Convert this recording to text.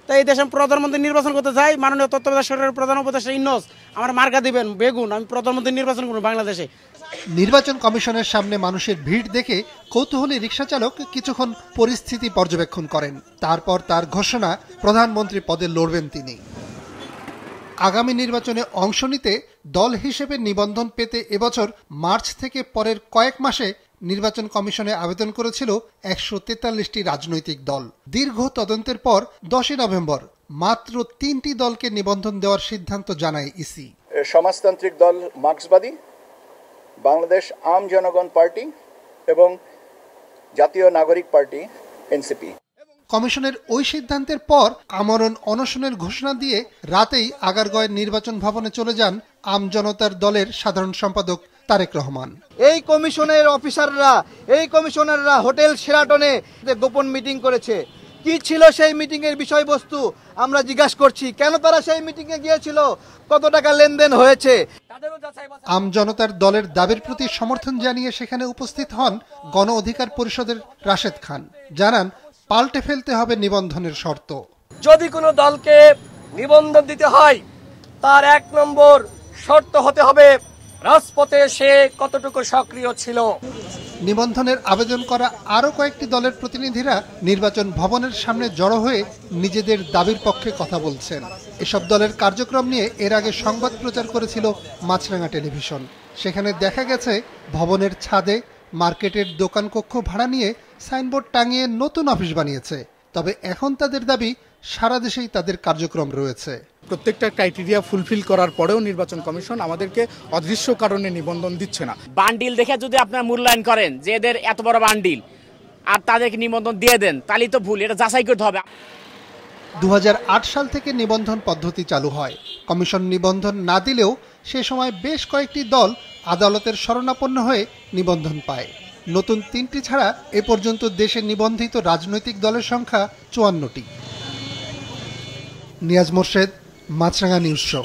তাই এই দেশে প্রধানমন্ত্রী নির্বাচন করতে চাই, মাননীয় তত্ত্বাবধায়ক সরকারের প্রধান উপদেষ্টা ইউনূস আমার মার্কা দিবেন বেগুন, আমি প্রধানমন্ত্রী নির্বাচন করব বাংলাদেশে। নির্বাচন কমিশনের সামনে মানুষের ভিড় দেখে কৌতূহলী রিকশা চালক কিছুক্ষণ পরিস্থিতি পর্যবেক্ষণ করেন। তারপর তার ঘোষণা, প্রধানমন্ত্রী পদে লড়বেন তিনি। আগামী নির্বাচনে অংশ নিতে দল হিসেবে নিবন্ধন পেতে এবছর মার্চ থেকে পরের কয়েক মাসে নির্বাচন কমিশনে আবেদন করেছিল ১৪৩টি রাজনৈতিক দল। দীর্ঘ তদন্তের পর ১০ নভেম্বর মাত্র ৩টি দলকে নিবন্ধন দেওয়ার সিদ্ধান্ত জানায় ইসি। সমাজতান্ত্রিক দল মার্ক্সবাদী, বাংলাদেশ আম জনগণ পার্টি এবং জাতীয় নাগরিক পার্টি এনসিপি। কমিশনের ওই সিদ্ধান্তের পর আমরণ অনশনের ঘোষণা দিয়ে রাতেই আগারগাঁওয়ের নির্বাচন ভবনে চলে যান আম জনতার দলের সাধারণ সম্পাদক তারেক রহমান। এই কমিশনাররা হোটেল শেরাটনে গোপন মিটিং করেছে। কি ছিল সেই মিটিং এর বিষয়বস্তু আমরা জিজ্ঞাসা করছি, কেন তারা সেই মিটিং এ গিয়েছিল, কত টাকা লেনদেন হয়েছে। আম জনতার দলের দাবির প্রতি সমর্থন জানিয়ে সেখানে উপস্থিত হন গণ অধিকার পরিষদের রাশেদ খান। জানান, পাল্টে ফেলতে হবে নিবন্ধনের শর্ত। যদি কোনো দলকে নিবন্ধন দিতে হয় তার ১ নম্বর শর্ত হতে হবে রাজপথে সে কতটুকু সক্রিয় ছিল। নিবন্ধনের আবেদন করা আরও কয়েকটি দলের প্রতিনিধিরা নির্বাচন ভবনের সামনে জড়ো হয়ে নিজেদের দাবির পক্ষে কথা বলছেন। এসব দলের কার্যক্রম নিয়ে এর আগে সংবাদ প্রচার করেছিল মাছরাঙা টেলিভিশন। সেখানে দেখা গেছে ভবনের ছাদে মার্কেটের দোকান কক্ষ ভাড়া নিয়ে সাইনবোর্ড টাঙিয়ে নতুন অফিস বানিয়েছে। তবে এখন তাদের দাবি, সারা দেশেই তাদের কার্যক্রম রয়েছে। প্রত্যেকটা ক্রাইটেরিয়া ফুলফিল করার পরেও নির্বাচন কমিশন আমাদেরকে অদৃশ্য কারণে নিবন্ধন দিচ্ছে না। বান্ডিল দেখে যদি আপনারা মূল্যায়ন করেন যে এদের এত বড় বান্ডিল আর তাদেরকে নিবন্ধন দিয়ে দেন, তাহলে তো ভুল, এটা যাচাই করতে হবে। ২০০৮ সাল থেকে নিবন্ধন পদ্ধতি চালু হয়। কমিশন নিবন্ধন না দিলেও সে সময় বেশ কয়েকটি দল আদালতের শরণাপন্ন হয়ে নিবন্ধন পায়। নতুন ৩টি ছাড়া এ পর্যন্ত দেশে নিবন্ধিত রাজনৈতিক দলের সংখ্যা ৫৪টি। নিয়াজ মোর্শেদ, মাছরাঙা নিউজ শো।